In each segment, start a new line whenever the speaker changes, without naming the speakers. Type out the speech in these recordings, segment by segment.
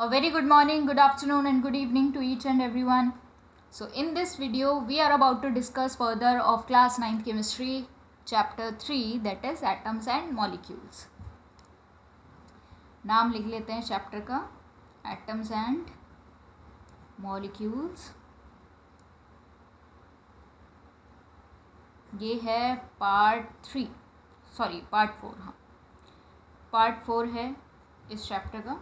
A very good morning, good afternoon and good evening to each and everyone. So in this video we are about to discuss further of class 9th chemistry chapter 3, that is atoms and molecules. नाम लिख लेते हैं chapter का, atoms and molecules. ये है part 4. हाँ, part 4 है इस चैप्टर का,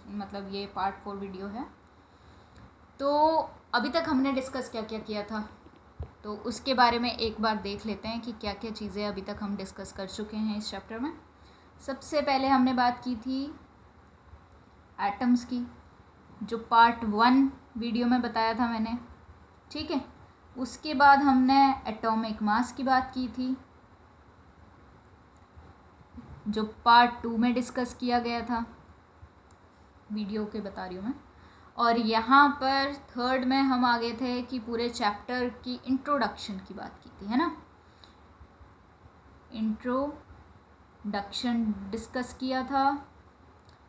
मतलब ये पार्ट 4 वीडियो है. तो अभी तक हमने डिस्कस क्या क्या किया था, तो उसके बारे में एक बार देख लेते हैं कि क्या क्या चीज़ें अभी तक हम डिस्कस कर चुके हैं इस चैप्टर में. सबसे पहले हमने बात की थी एटम्स की, जो पार्ट 1 वीडियो में बताया था मैंने, ठीक है. उसके बाद हमने एटॉमिक मास की बात की थी, जो पार्ट 2 में डिस्कस किया गया था, वीडियो के बता रही हूँ मैं. और यहाँ पर थर्ड में हम आ गए थे कि पूरे चैप्टर की इंट्रोडक्शन की बात की थी, है ना. इंट्रोडक्शन डिस्कस किया था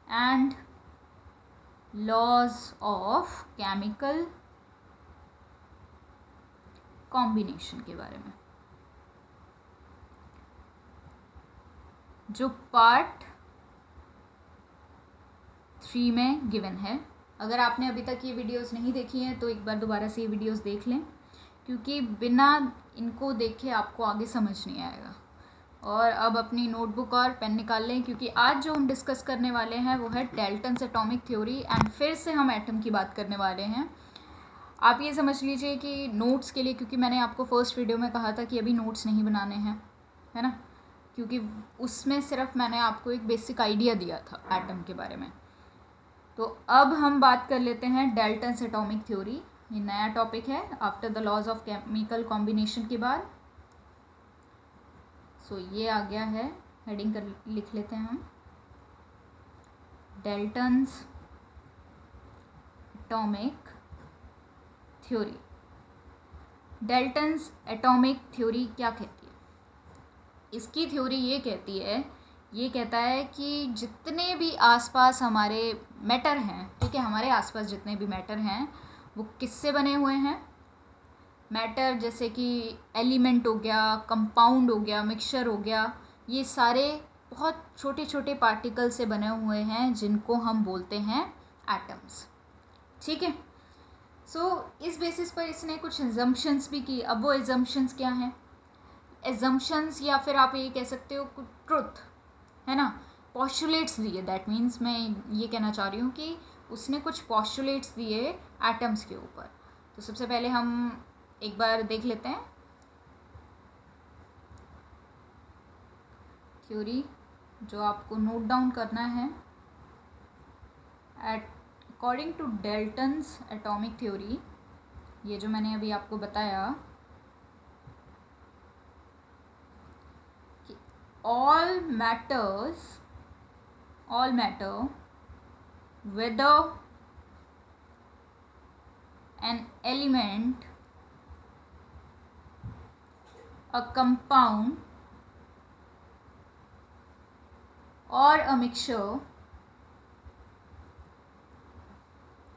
and laws of chemical combination के बारे में, जो पार्ट 3 में गिवन है. अगर आपने अभी तक ये वीडियोस नहीं देखी हैं तो एक बार दोबारा से ये वीडियोस देख लें, क्योंकि बिना इनको देखे आपको आगे समझ नहीं आएगा. और अब अपनी नोटबुक और पेन निकाल लें, क्योंकि आज जो हम डिस्कस करने वाले हैं वो है डाल्टन्स एटॉमिक थ्योरी एंड फिर से हम एटम की बात करने वाले हैं. आप ये समझ लीजिए कि नोट्स के लिए, क्योंकि मैंने आपको फर्स्ट वीडियो में कहा था कि अभी नोट्स नहीं बनाने हैं, है ना, क्योंकि उसमें सिर्फ मैंने आपको एक बेसिक आइडिया दिया था एटम के बारे में. तो अब हम बात कर लेते हैं डाल्टन्स एटॉमिक थ्योरी. ये नया टॉपिक है after the laws of chemical combination के बाद. सो ये आ गया है, हेडिंग कर लिख लेते हैं हम, Dalton's atomic theory. Dalton's atomic theory क्या कहती है? इसकी थ्योरी ये कहता है कि जितने भी आसपास हमारे मैटर हैं, ठीक है, हमारे आसपास जितने भी मैटर हैं वो किससे बने हुए हैं. मैटर जैसे कि एलिमेंट हो गया, कंपाउंड हो गया, मिक्सचर हो गया, ये सारे बहुत छोटे छोटे पार्टिकल से बने हुए हैं, जिनको हम बोलते हैं एटम्स, ठीक है. सो इस बेसिस पर इसने कुछ एजम्पशंस भी की. अब वो एजम्पशंस क्या हैं? एजम्पशंस, या फिर आप ये कह सकते हो ट्रुथ, है ना, पॉस्टुलेट्स दिए. दैट मीन्स मैं ये कहना चाह रही हूँ कि उसने कुछ पॉस्टुलेट्स दिए एटम्स के ऊपर. तो सबसे पहले हम एक बार देख लेते हैं थ्योरी, जो आपको नोट डाउन करना है. According to Dalton's atomic theory, ये जो मैंने अभी आपको बताया कि all matter whether an element, a compound or a mixture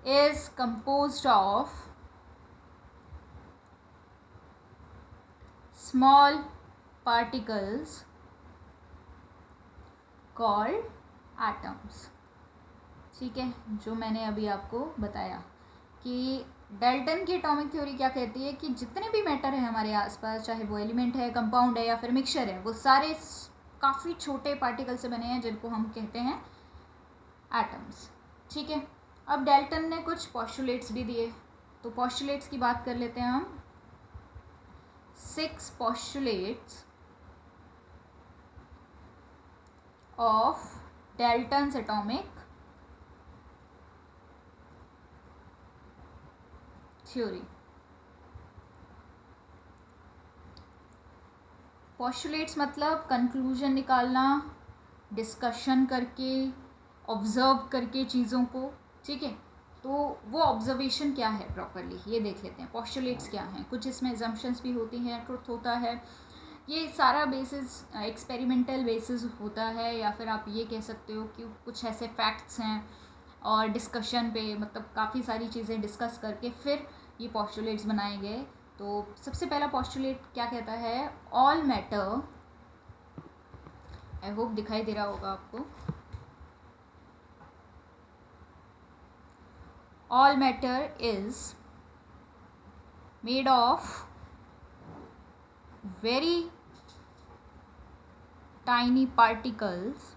is composed of small particles called atoms, ठीक है. जो मैंने अभी आपको बताया कि डाल्टन की एटॉमिक थ्योरी क्या कहती है कि जितने भी मैटर है हमारे आसपास, चाहे वो एलिमेंट है, कंपाउंड है या फिर मिक्सचर है, वो सारे काफ़ी छोटे पार्टिकल से बने हैं, जिनको हम कहते हैं एटम्स, ठीक है. अब डाल्टन ने कुछ पॉस्टुलेट्स भी दिए, तो पॉस्टुलेट्स की बात कर लेते हैं हम. 6 postulates of Dalton's atomic theory. postulates मतलब कंक्लूजन निकालना, डिस्कशन करके, ऑब्जर्व करके चीज़ों को, ठीक है. तो वो ऑब्जर्वेशन क्या है प्रॉपरली, ये देख लेते हैं. postulates क्या हैं? कुछ इसमें assumptions भी होती हैं, ट्रुथ होता है, ये सारा बेसिस एक्सपेरिमेंटल बेसिस होता है, या फिर आप ये कह सकते हो कि कुछ ऐसे फैक्ट्स हैं और डिस्कशन पे, मतलब काफ़ी सारी चीज़ें डिस्कस करके फिर ये पोस्टुलेट्स बनाए गए। तो सबसे पहला पोस्टुलेट क्या कहता है, ऑल मैटर, आई होप दिखाई दे रहा होगा आपको, all matter is made of very tiny particles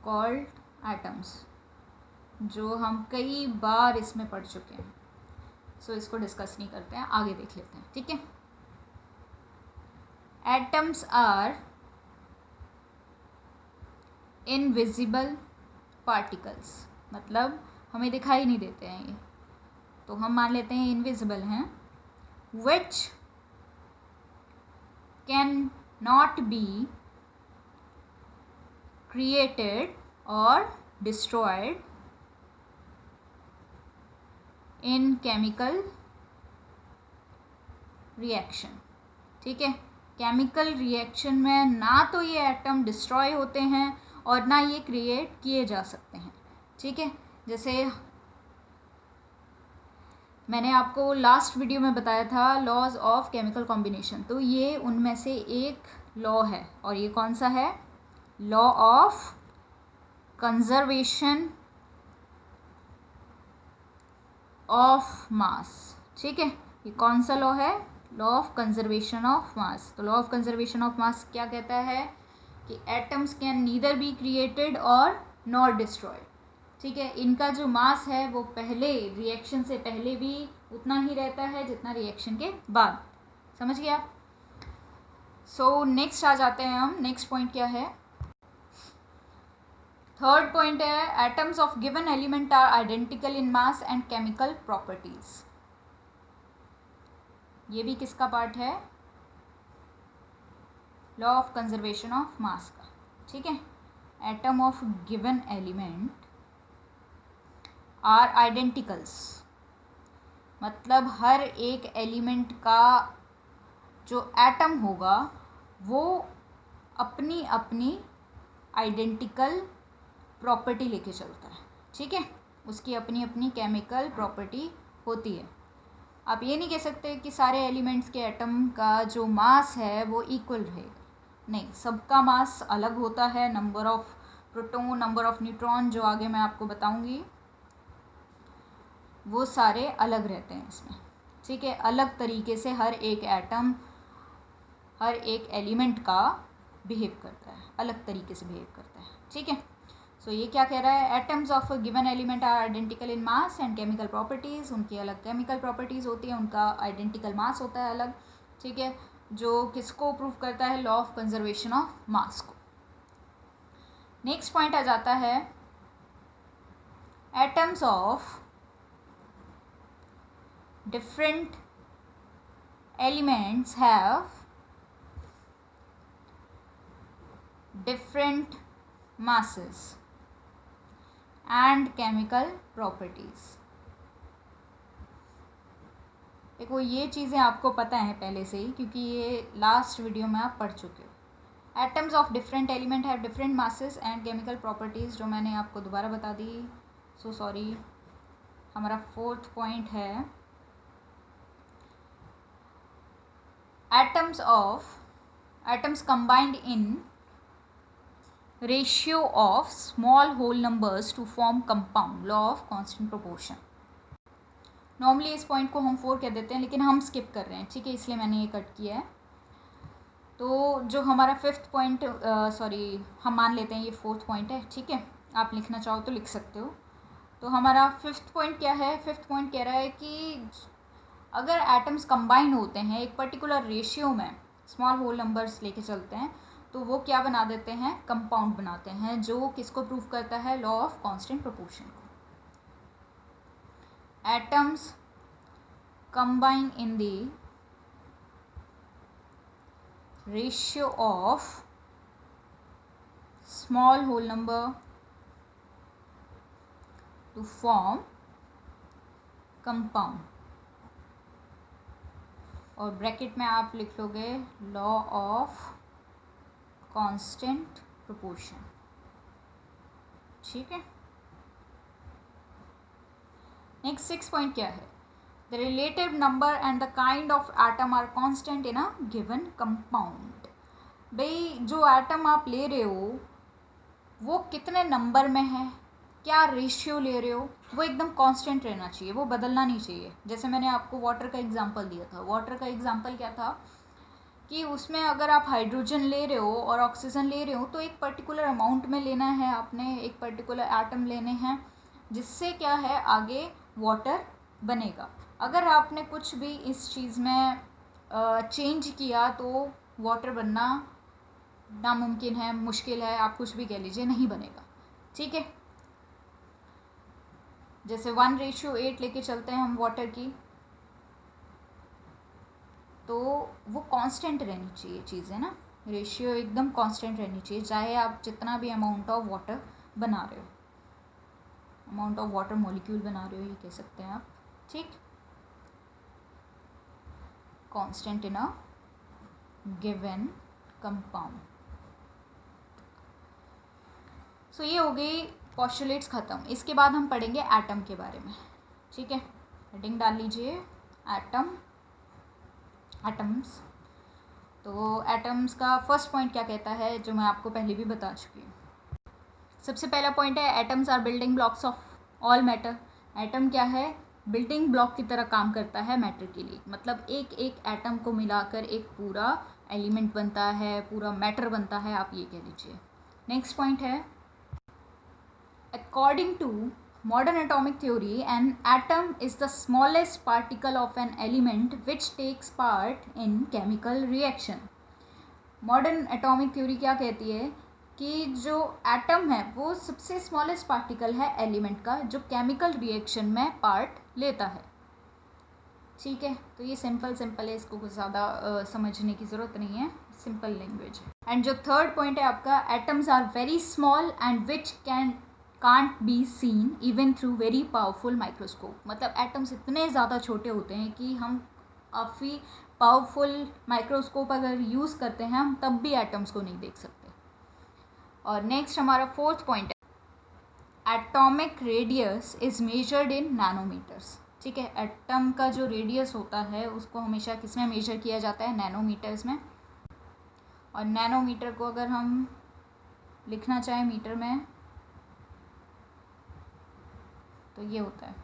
called atoms, जो हम कई बार इसमें पढ़ चुके हैं। सो इसको डिस्कस नहीं करते हैं, आगे देख लेते हैं, ठीक है। एटम्स आर इनविजिबल पार्टिकल्स, मतलब हमें दिखाई नहीं देते हैं ये, तो हम मान लेते हैं इनविजिबल हैं। Which can not be created or destroyed in chemical reaction, ठीक है। केमिकल रिएक्शन में ना तो ये एटम डिस्ट्रॉय होते हैं और ना ये क्रिएट किए जा सकते हैं, ठीक है। जैसे मैंने आपको लास्ट वीडियो में बताया था लॉज ऑफ केमिकल कॉम्बिनेशन, तो ये उनमें से एक लॉ है, और ये कौन सा है, law of conservation of mass, ठीक है। ये कौन सा लॉ है, law of conservation of mass. तो law of conservation of mass क्या कहता है कि atoms can neither be created और नॉट डिस्ट्रॉयड, ठीक है। इनका जो मास है वो पहले रिएक्शन से पहले भी उतना ही रहता है जितना रिएक्शन के बाद, समझ गया। सो नेक्स्ट आ जाते हैं हम, नेक्स्ट पॉइंट क्या है, थर्ड पॉइंट है atoms of given element are identical in mass and chemical properties. ये भी किसका पार्ट है, law of conservation of mass का, ठीक है। Atom of given element are identicals, मतलब हर एक एलिमेंट का जो एटम होगा वो अपनी अपनी आइडेंटिकल प्रॉपर्टी लेके चलता है, ठीक है। उसकी अपनी अपनी केमिकल प्रॉपर्टी होती है। आप ये नहीं कह सकते कि सारे एलिमेंट्स के एटम का जो मास है वो इक्वल रहेगा, नहीं, सबका मास अलग होता है। Number of proton, number of neutron, जो आगे मैं आपको बताऊंगी, वो सारे अलग रहते हैं इसमें, ठीक है। अलग तरीके से हर एक एटम, हर एक एलिमेंट का बिहेव करता है, अलग तरीके से बिहेव करता है, ठीक है। सो ये क्या कह रहा है, atoms of given element are identical in mass and chemical properties, उनकी अलग केमिकल प्रॉपर्टीज़ होती है, उनका आइडेंटिकल मास होता है अलग, ठीक है। जो किसको प्रूव करता है, लॉ ऑफ कंजर्वेशन ऑफ मास को। नेक्स्ट पॉइंट आ जाता है atoms of different elements have different masses and chemical properties। देखो ये चीज़ें आपको पता है पहले से ही, क्योंकि ये लास्ट वीडियो में आप पढ़ चुके हो। Atoms of different element have different masses and chemical properties, जो मैंने आपको दोबारा बता दी। सो सॉरी, हमारा फोर्थ पॉइंट है atoms combined in ratio of small whole numbers to form compound, law of constant proportion. Normally इस पॉइंट को हम 4 कह देते हैं, लेकिन हम स्किप कर रहे हैं, ठीक है, इसलिए मैंने ये कट किया है। तो जो हमारा फिफ्थ पॉइंट, सॉरी, हम मान लेते हैं ये फोर्थ पॉइंट है, ठीक है। आप लिखना चाहो तो लिख सकते हो। तो हमारा फिफ्थ पॉइंट क्या है, फिफ्थ पॉइंट कह रहा है कि अगर एटम्स कंबाइन होते हैं एक पर्टिकुलर रेशियो में, स्मॉल होल नंबर्स लेके चलते हैं, तो वो क्या बना देते हैं, कंपाउंड बनाते हैं, जो किसको प्रूव करता है, लॉ ऑफ कांस्टेंट प्रोपोर्शन को। Atoms combine in the ratio of small whole number to form compound, और ब्रैकेट में आप लिख लोगे लॉ ऑफ कांस्टेंट प्रोपोर्शन। ठीक है। नेक्स्ट 6 पॉइंट क्या है? The relative number and the kind of atom are constant in a given compound. भाई जो एटम आप ले रहे हो वो कितने नंबर में है, क्या रेशियो ले रहे हो, वो एकदम कांस्टेंट रहना चाहिए, वो बदलना नहीं चाहिए। जैसे मैंने आपको वाटर का एग्जांपल दिया था, वाटर का एग्जांपल क्या था कि उसमें अगर आप हाइड्रोजन ले रहे हो और ऑक्सीजन ले रहे हो तो एक पर्टिकुलर अमाउंट में लेना है, आपने एक पर्टिकुलर एटम लेने हैं, जिससे क्या है आगे वाटर बनेगा। अगर आपने कुछ भी इस चीज़ में चेंज किया तो वाटर बनना नामुमकिन है, मुश्किल है, आप कुछ भी कह लीजिए, नहीं बनेगा। ठीक है। जैसे 1:8 लेके चलते हैं हम वाटर की, तो वो कांस्टेंट रहनी चाहिए चीज़ें ना, रेशियो एकदम कांस्टेंट रहनी चाहिए, चाहे आप जितना भी अमाउंट ऑफ वाटर बना रहे हो, अमाउंट ऑफ वाटर मॉलिक्यूल बना रहे हो, ये कह सकते हैं आप। ठीक, constant in a given compound. So ये हो गई पोस्टुलेट्स ख़त्म। इसके बाद हम पढ़ेंगे एटम के बारे में। ठीक है, हेडिंग डाल लीजिए एटम, एटम्स। तो एटम्स का फर्स्ट पॉइंट क्या कहता है, जो मैं आपको पहले भी बता चुकी हूँ। सबसे पहला पॉइंट है atoms are building blocks of all matter. Atom क्या है, बिल्डिंग ब्लॉक की तरह काम करता है मैटर के लिए, मतलब एक एक एटम को मिलाकर एक पूरा एलिमेंट बनता है, पूरा मैटर बनता है, आप ये कह लीजिए। नेक्स्ट पॉइंट है according to modern atomic theory, an atom is the smallest particle of an element which takes part in chemical reaction. Modern atomic theory क्या कहती है कि जो एटम है वो सबसे स्मॉलेस्ट पार्टिकल है एलिमेंट का, जो केमिकल रिएक्शन में पार्ट लेता है। ठीक है, तो ये सिंपल है, इसको कुछ ज़्यादा समझने की ज़रूरत नहीं है, सिंपल लैंग्वेज है। एंड जो थर्ड पॉइंट है आपका, atoms are very small and which can't be seen even through very powerful microscope. मतलब एटम्स इतने ज़्यादा छोटे होते हैं कि हम काफ़ी पावरफुल माइक्रोस्कोप अगर यूज़ करते हैं हम तब भी एटम्स को नहीं देख सकते। और नेक्स्ट हमारा फोर्थ पॉइंट है atomic radius is measured in nanometers. ठीक है, एटम का जो रेडियस होता है उसको हमेशा किस में मेजर किया जाता है, नैनोमीटर्स में। और नैनोमीटर को अगर हम लिखना चाहें मीटर में तो ये होता है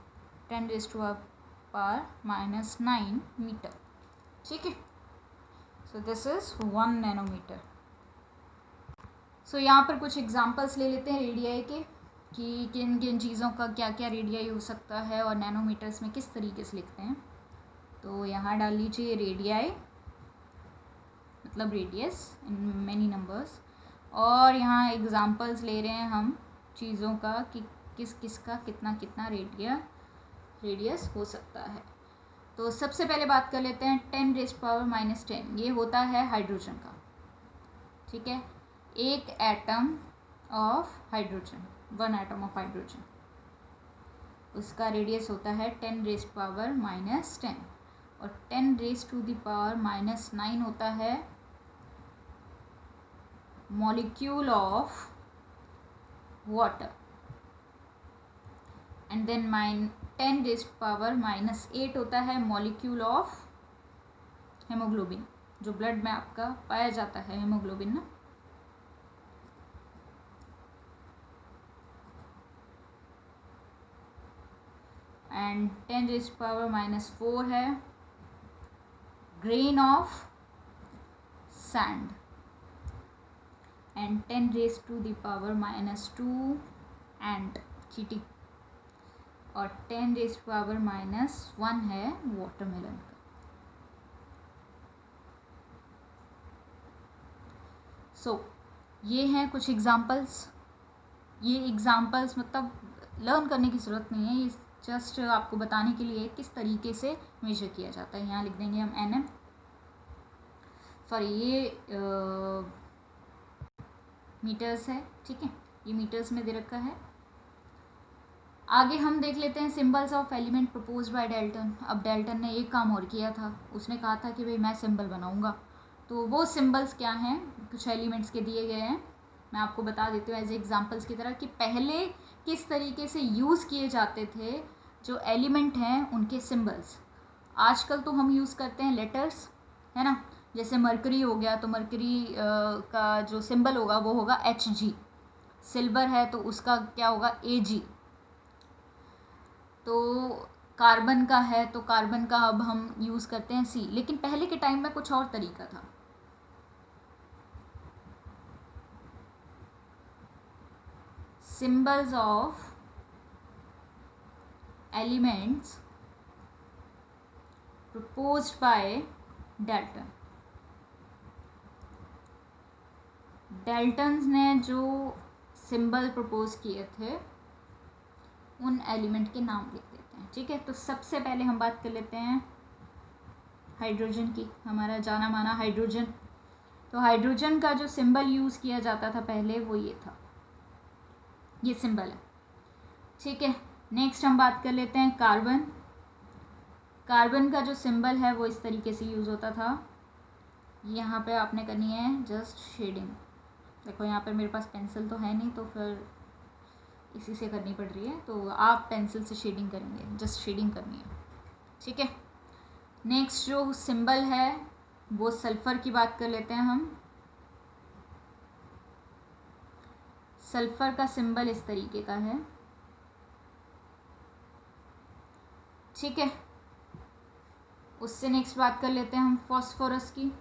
10⁻⁻⁹ मीटर। ठीक है, सो दिस इज 1 नैनोमीटर। सो यहाँ पर कुछ एग्जांपल्स ले लेते हैं रेडियाई के, कि किन किन चीज़ों का क्या क्या रेडियाई हो सकता है और नैनोमीटर्स में किस तरीके से लिखते हैं। तो यहाँ डाल लीजिए रेडियाई, मतलब रेडियस इन मैनी नंबर्स, और यहाँ एग्जांपल्स ले रहे हैं हम चीज़ों का कि किस किस का कितना कितना रेडियस हो सकता है। तो सबसे पहले बात कर लेते हैं 10⁻⁻10, ये होता है हाइड्रोजन का। ठीक है, एक atom of hydrogen, 1 atom of hydrogen, उसका रेडियस होता है 10⁻⁻10। और 10⁻⁻9 होता है molecule of water. And then 10⁻⁻8 होता है मॉलिक्यूल ऑफ हेमोग्लोबिन, जो ब्लड में आपका पाया जाता है, हेमोग्लोबिन ना। एंड 10⁻⁻4 है grain of sand. And 10⁻⁻2 and चीटी। और 10⁻⁻1 है वाटरमेलन का। सो ये हैं कुछ एग्जांपल्स। ये एग्जांपल्स मतलब लर्न करने की ज़रूरत नहीं है, ये जस्ट आपको बताने के लिए किस तरीके से मेजर किया जाता है। यहाँ लिख देंगे हम NM, सॉरी ये मीटर्स है। ठीक है, ये मीटर्स में दे रखा है। आगे हम देख लेते हैं symbols of element propose by Dalton. अब डाल्टन ने एक काम और किया था, उसने कहा था कि भाई मैं सिंबल बनाऊंगा। तो वो सिंबल्स क्या हैं, कुछ एलिमेंट्स के दिए गए हैं मैं आपको बता देती हूँ एज एग्जाम्पल्स की तरह कि पहले किस तरीके से यूज़ किए जाते थे जो एलिमेंट हैं उनके सिंबल्स। आजकल तो हम यूज़ करते हैं लेटर्स, है ना। जैसे मरकरी हो गया तो मरकरी का जो सिंबल होगा वो होगा Hg। सिल्वर है तो उसका क्या होगा Ag। तो कार्बन का है तो कार्बन का अब हम यूज़ करते हैं C। लेकिन पहले के टाइम में कुछ और तरीका था। Symbols of elements proposed by Dalton. Dalton's ने जो सिंबल प्रपोज किए थे उन एलिमेंट के नाम लिख देते हैं, ठीक है। तो सबसे पहले हम बात कर लेते हैं हाइड्रोजन की, हमारा जाना माना हाइड्रोजन। तो हाइड्रोजन का जो सिंबल यूज़ किया जाता था पहले वो ये था, ये सिंबल है, ठीक है। नेक्स्ट हम बात कर लेते हैं कार्बन। कार्बन का जो सिंबल है वो इस तरीके से यूज़ होता था। यहाँ पे आपने करनी है जस्ट शेडिंग। देखो यहाँ पे मेरे पास पेंसिल तो है नहीं तो फिर इसी से करनी पड़ रही है, तो आप पेंसिल से शेडिंग करेंगे, जस्ट शेडिंग करनी है, ठीक है। नेक्स्ट जो सिंबल है वो सल्फ़र की बात कर लेते हैं हम। सल्फ़र का सिंबल इस तरीके का है, ठीक है। उससे नेक्स्ट बात कर लेते हैं हम फॉस्फोरस की।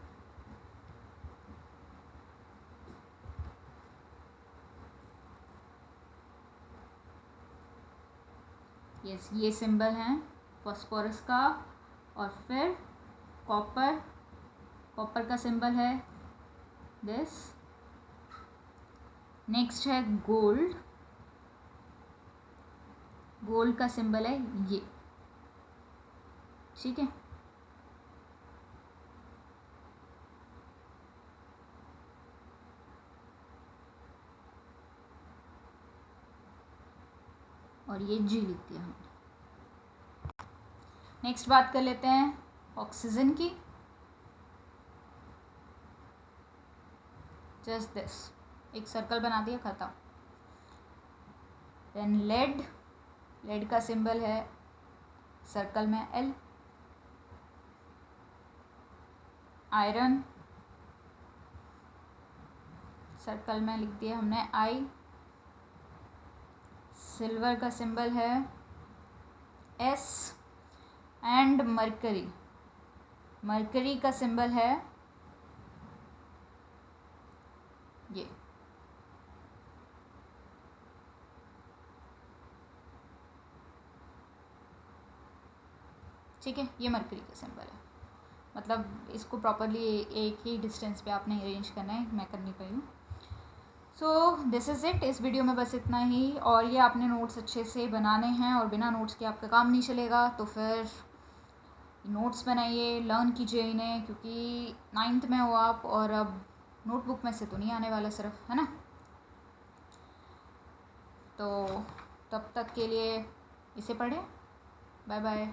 यस, ये सिंबल है फॉस्फोरस का। और फिर कॉपर, कॉपर का सिंबल है दिस। नेक्स्ट है गोल्ड, गोल्ड का सिंबल है ये, ठीक है। और ये जी लिख दिया हमने। नेक्स्ट बात कर लेते हैं ऑक्सीजन की। जस्ट दिस, एक सर्कल बना दिया, खत्म। देन लेड, लेड का सिंबल है सर्कल में एल। आयरन, सर्कल में लिख दिया हमने आई। सिल्वर का सिंबल है एस। एंड मरकरी, मरकरी का सिंबल है ये, ठीक है। ये मरकरी का सिंबल है, मतलब इसको प्रॉपरली एक ही डिस्टेंस पे आपने अरेंज करना है, मैं कर नहीं पाई हूँ। सो दिस इज़ इट, इस वीडियो में बस इतना ही। और ये आपने नोट्स अच्छे से बनाने हैं और बिना नोट्स के आपका काम नहीं चलेगा, तो फिर नोट्स बनाइए, लर्न कीजिए इन्हें, क्योंकि 9th में हो आप और अब नोटबुक में से तो नहीं आने वाला सिर्फ, है ना। तो तब तक के लिए इसे पढ़ें। Bye bye.